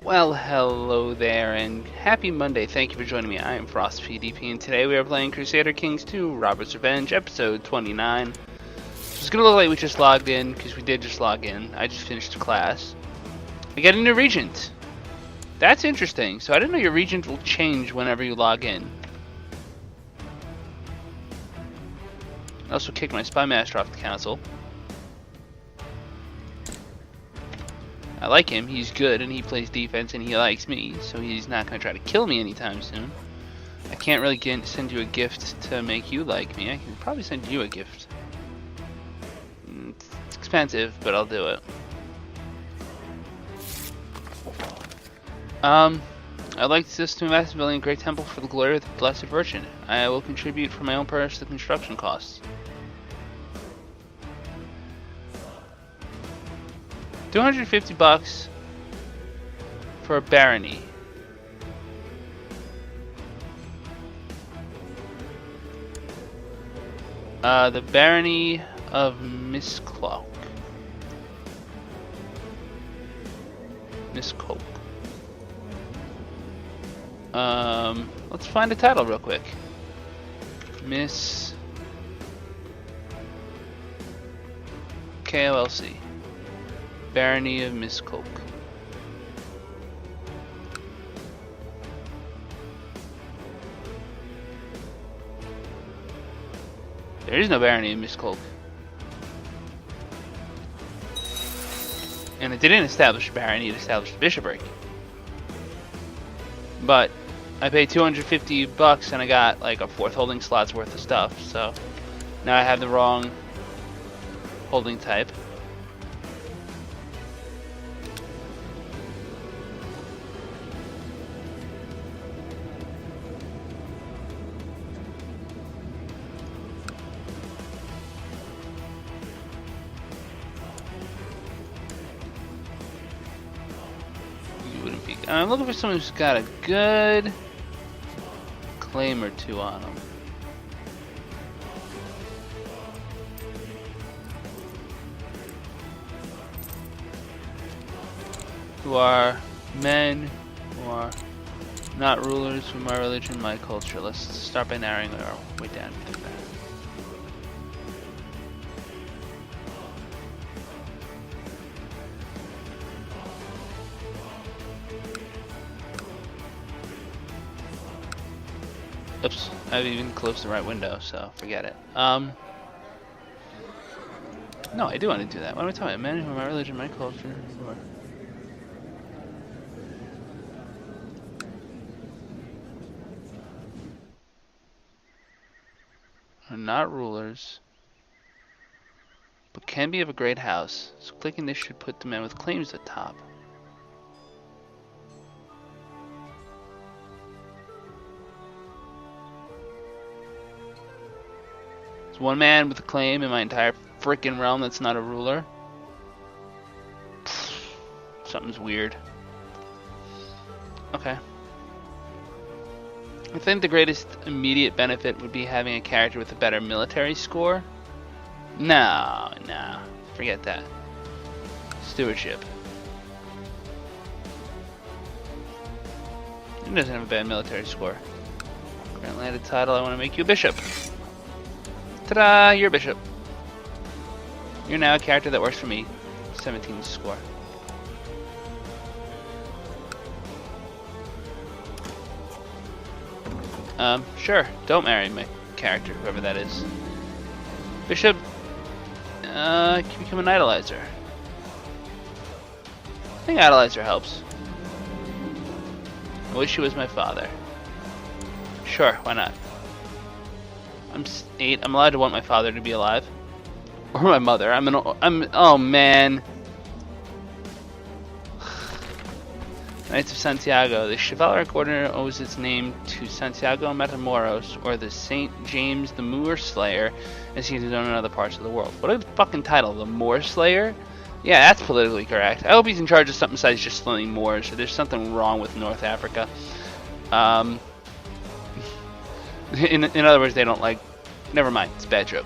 Well, hello there, and happy Monday. Thank you for joining me. I am Frost PDP, and today we are playing Crusader Kings 2, Robert's Revenge, episode 29. It's gonna look like we just logged in, because we did just log in. I just finished the class. We get a new regent. That's interesting. So I didn't know your regent will change whenever you log in. I also kicked my spy master off the council. I like him, he's good, and he plays defense, and he likes me, so he's not going to try to kill me anytime soon. I can't really send you a gift to make you like me. I can probably send you a gift. It's expensive, but I'll do it. I'd like this to invest in building a great temple for the glory of the Blessed Virgin. I will contribute from my own purse the construction costs. 250 bucks for a barony. The barony of Miscloak. Let's find a title real quick. Miss KOLC. Barony of Miscloak. There is no barony of Miscloak. And it didn't establish a barony, it established a bishopric. But I paid 250 bucks and I got like a fourth holding slot's worth of stuff, so now I have the wrong holding type. I'm looking for someone who's got a good claim or two on them. Who are men, who are not rulers from my religion, my culture. Let's start by narrowing our way down through that. Oops, I've even closed the right window, so forget it. No, I do want to do that. What am I talking about? Men who are my religion, my culture, are not rulers, but can be of a great house. So clicking this should put the men with claims at the top. There's one man with a claim in my entire frickin' realm that's not a ruler. Something's weird. Okay. I think the greatest immediate benefit would be having a character with a better military score. No, forget that. Stewardship. He doesn't have a bad military score. Grant landed title, I want to make you a bishop. Ta-da! You're a bishop. You're now a character that works for me. 17 score. Sure. Don't marry my character, whoever that is. Bishop can become an idolizer. I think idolizer helps. I wish he was my father. Sure, why not? I'm 8. I'm allowed to want my father to be alive, or my mother. Oh man. Knights of Santiago. The chivalric order owes its name to Santiago Matamoros, or the Saint James the Moor Slayer, as he is known in other parts of the world. What a fucking title, the Moor Slayer? Yeah, that's politically correct. I hope he's in charge of something besides just slaying Moors. So there's something wrong with North Africa. In other words, they don't like... Never mind, it's a bad joke.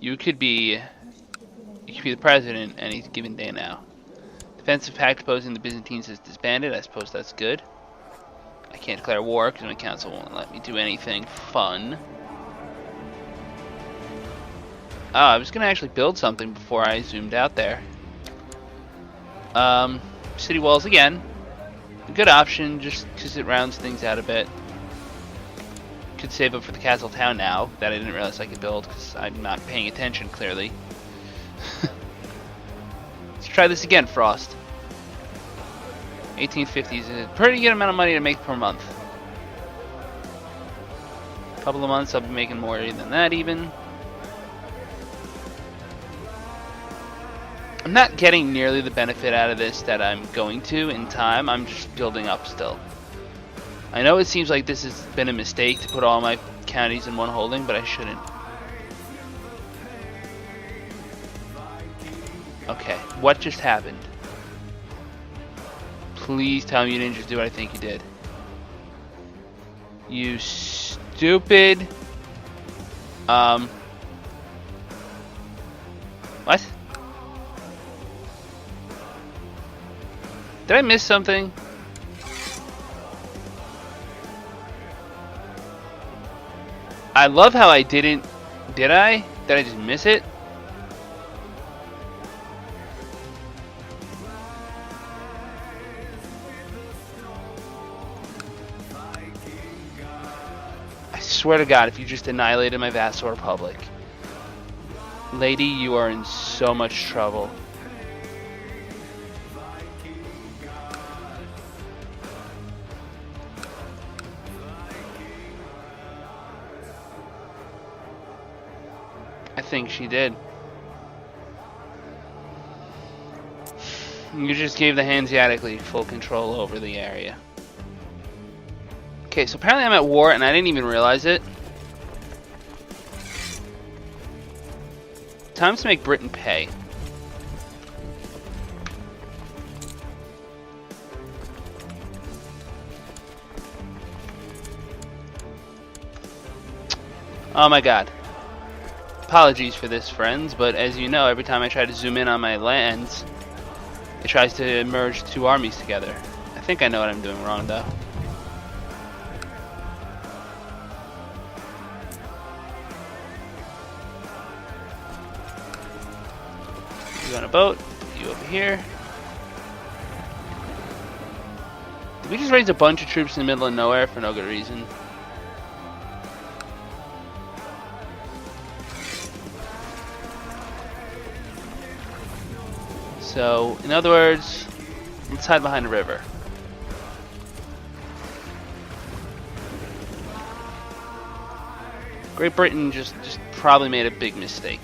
You could be the president any given day now. Defensive pact opposing the Byzantines is disbanded. I suppose that's good. I can't declare war because my council won't let me do anything fun. Oh, I was going to actually build something before I zoomed out there. City walls again. A good option just because it rounds things out a bit. Could save up for the castle town now that I didn't realize I could build because I'm not paying attention clearly. Let's try this again, Frost. 1850 is a pretty good amount of money to make per month. A couple of months I'll be making more than that even. I'm not getting nearly the benefit out of this that I'm going to in time. I'm just building up still. I know it seems like this has been a mistake to put all my counties in one holding, but I shouldn't. Okay, what just happened? Please tell me you didn't just do what I think you did. You stupid... What? Did I miss something? I love how I didn't... Did I? Did I just miss it? I swear to God, if you just annihilated my vassal republic. Lady, you are in so much trouble. I think she did. You just gave the Hanseatic League full control over the area. Okay, so apparently I'm at war and I didn't even realize it. Time to make Britain pay. Oh my God. Apologies for this, friends, but as you know, every time I try to zoom in on my lands, it tries to merge two armies together. I think I know what I'm doing wrong, though. You on a boat, you over here. Did we just raise a bunch of troops in the middle of nowhere for no good reason? So, in other words, let's hide behind a river. Great Britain just probably made a big mistake.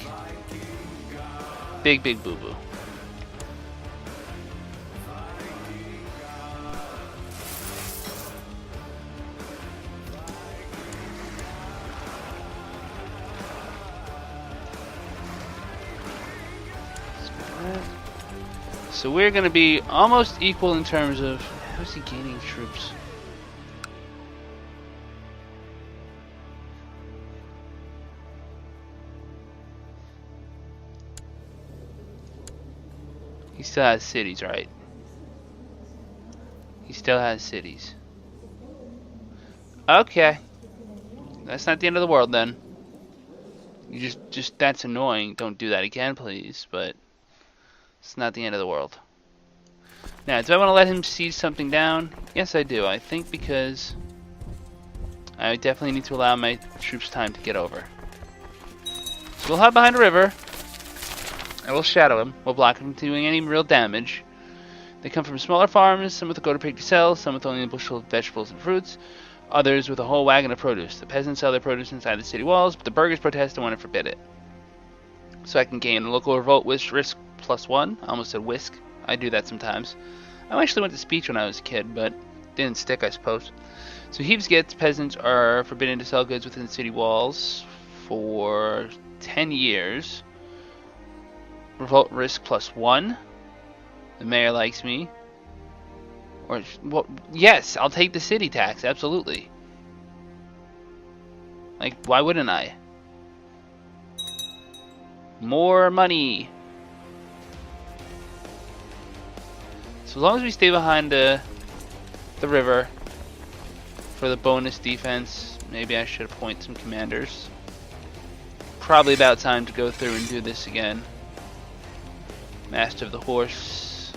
Big boo-boo. So we're going to be almost equal in terms of... How's he gaining troops? He still has cities, right? He still has cities. Okay. That's not the end of the world then. You just that's annoying. Don't do that again, please. But it's not the end of the world. Now, do I want to let him siege something down? Yes, I do. I think because I definitely need to allow my troops time to get over. So we'll hide behind a river. I will shadow him. We'll block him from doing any real damage. They come from smaller farms, some with a goat or pig to sell, some with only a bushel of vegetables and fruits, others with a whole wagon of produce. The peasants sell their produce inside the city walls, but the burghers protest and want to forbid it. So I can gain a local revolt with risk +1. I almost said whisk. I do that sometimes. I actually went to speech when I was a kid, but didn't stick, I suppose. So Heaves gets peasants are forbidden to sell goods within the city walls for 10 years. Revolt risk +1. The mayor likes me. Or, well, yes, I'll take the city tax, absolutely. Like, why wouldn't I? More money. So as long as we stay behind the river for the bonus defense, maybe I should appoint some commanders. Probably about time to go through and do this again. Master of the Horse.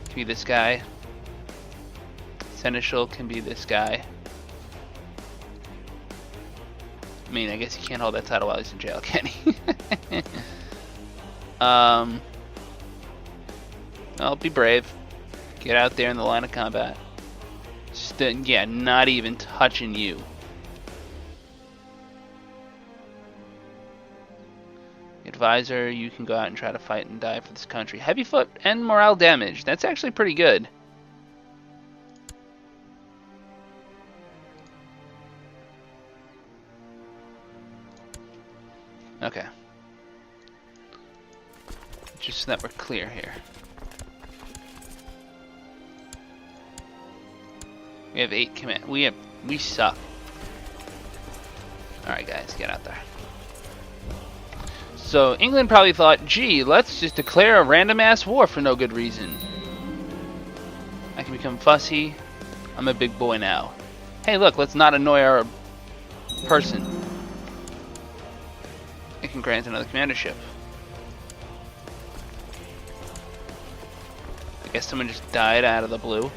Can be this guy. Seneschal can be this guy. I mean, I guess he can't hold that title while he's in jail, can he? Well, be brave. Get out there in the line of combat. Just, yeah, not even touching you. Advisor, you can go out and try to fight and die for this country. Heavy foot and morale damage. That's actually pretty good. Okay. Just so that we're clear here. We have 8 command. We suck. Alright guys, get out there. So England probably thought, gee, let's just declare a random ass war for no good reason. I can become fussy. I'm a big boy now. Hey look, let's not annoy our person. I can grant another commandership. I guess someone just died out of the blue.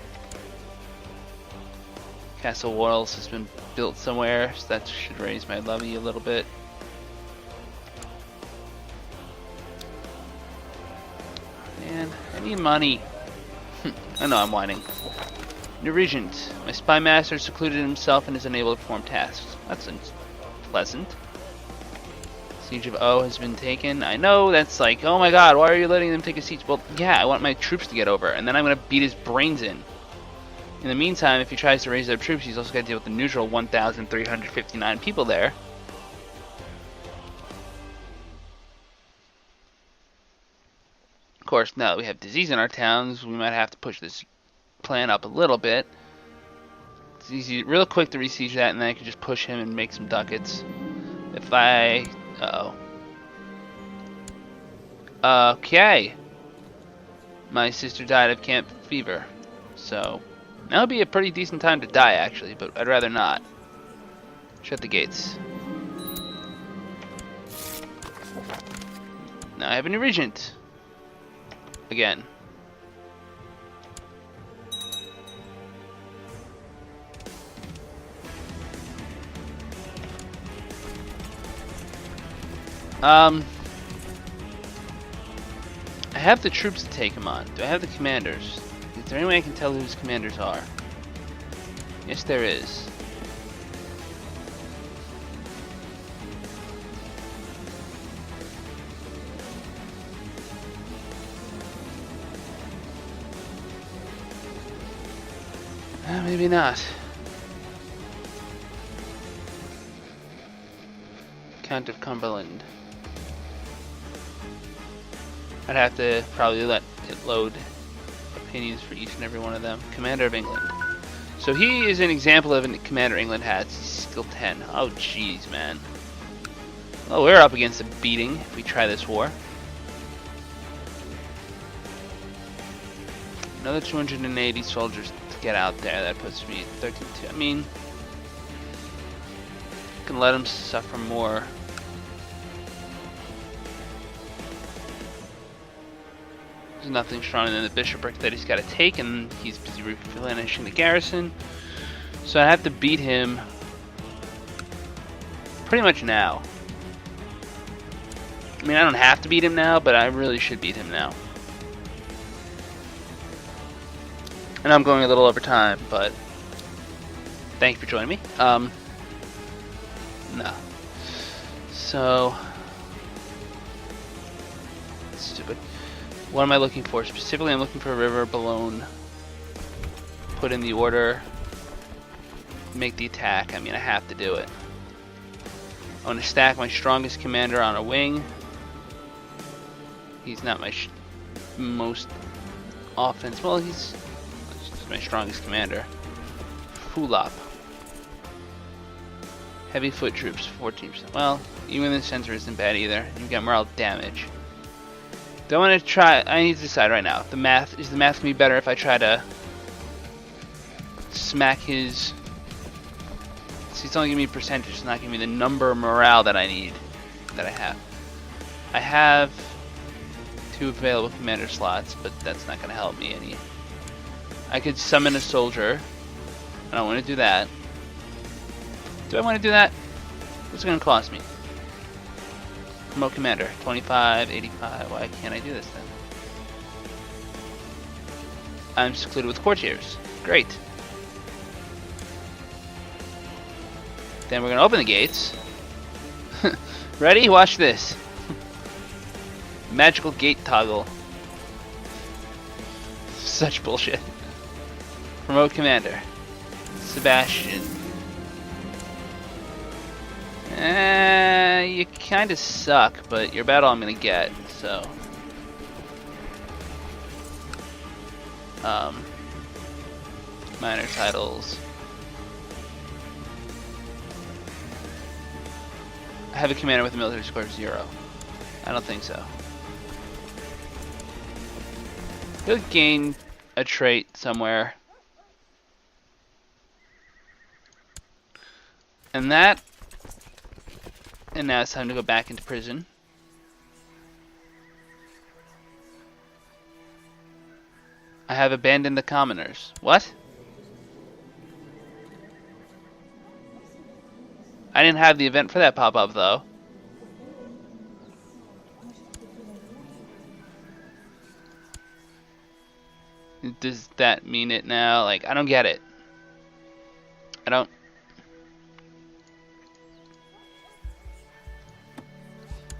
Castle Walls has been built somewhere, so that should raise my levy a little bit. Man, I need money. I know I'm whining. New Regent. My spy master secluded himself and is unable to perform tasks. That's pleasant. Siege of O has been taken. I know, that's like, oh my god, why are you letting them take a siege? Well, yeah, I want my troops to get over, and then I'm going to beat his brains in. In the meantime, if he tries to raise their troops, he's also got to deal with the neutral 1,359 people there. Of course, now that we have disease in our towns, we might have to push this plan up a little bit. It's easy, real quick to re-siege that, and then I can just push him and make some ducats. If I... Uh-oh. Okay. My sister died of camp fever, so... That would be a pretty decent time to die, actually, but I'd rather not. Shut the gates. Now I have a new regent. Again. I have the troops to take him on. Do I have the commanders? Is there any way I can tell who his commanders are? Yes, there is. Maybe not. Count of Cumberland. I'd have to probably let it load opinions for each and every one of them. Commander of England. So he is an example of a commander England has. He's skill 10. Oh jeez, man. Well, we're up against a beating if we try this war. Another 280 soldiers to get out there. That puts me at 32. I mean, I can let him suffer more. There's nothing stronger than the bishopric that he's got to take, and he's busy replenishing the garrison. So I have to beat him pretty much now. I mean, I don't have to beat him now, but I really should beat him now. And I'm going a little over time, but thank you for joining me. No. So, stupid. What am I looking for? Specifically, I'm looking for a river, Boulogne. Put in the order. Make the attack. I mean, I have to do it. I want to stack my strongest commander on a wing. He's not my most offense. Well, he's my strongest commander. Fulop. Heavy foot troops, 14%. Well, even the sensor isn't bad either. You get morale damage. Do I want to try? I need to decide right now. The math gonna be better if I try to smack his? See, it's only giving me percentage. It's not giving me the number of morale that I need. That I have. I have 2 available commander slots, but that's not gonna help me any. I could summon a soldier. I don't want to do that. Do I want to do that? What's it gonna cost me? Promote commander, 25, 85. Why can't I do this then? I'm secluded with courtiers. Great. Then we're gonna open the gates. Ready? Watch this. Magical gate toggle. Such bullshit. Promote commander. Sebastian. You kind of suck, but your battle I'm gonna get, so. Minor titles. I have a commander with a military score of 0. I don't think so. He'll gain a trait somewhere. And that. And now it's time to go back into prison. I have abandoned the commoners. What? I didn't have the event for that pop up though. Does that mean it now? Like, I don't get it. I don't.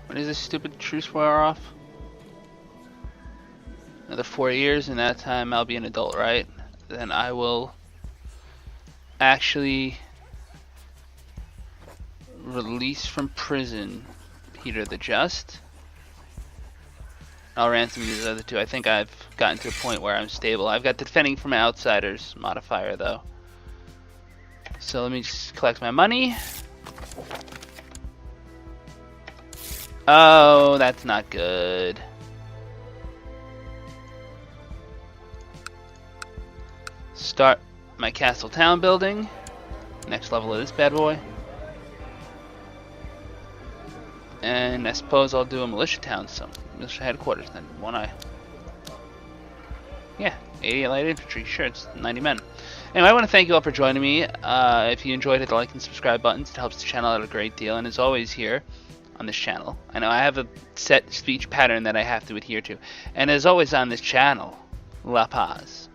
When is this stupid truce wear off? Another 4 years, and that time I'll be an adult, right? Then I will actually release from prison Peter the Just. I'll ransom these other 2. I think I've gotten to a point where I'm stable. I've got defending from outsiders modifier though. So let me just collect my money. Oh, that's not good. Start my castle town building. Next level of this bad boy. And I suppose I'll do a militia town, some militia headquarters then, won't I? Yeah, 80 light infantry, sure, it's 90 men. Anyway, I want to thank you all for joining me. If you enjoyed, hit the like and subscribe buttons. It helps the channel out a great deal, and as always here on this channel, I know I have a set speech pattern that I have to adhere to. And as always on this channel, La Paz.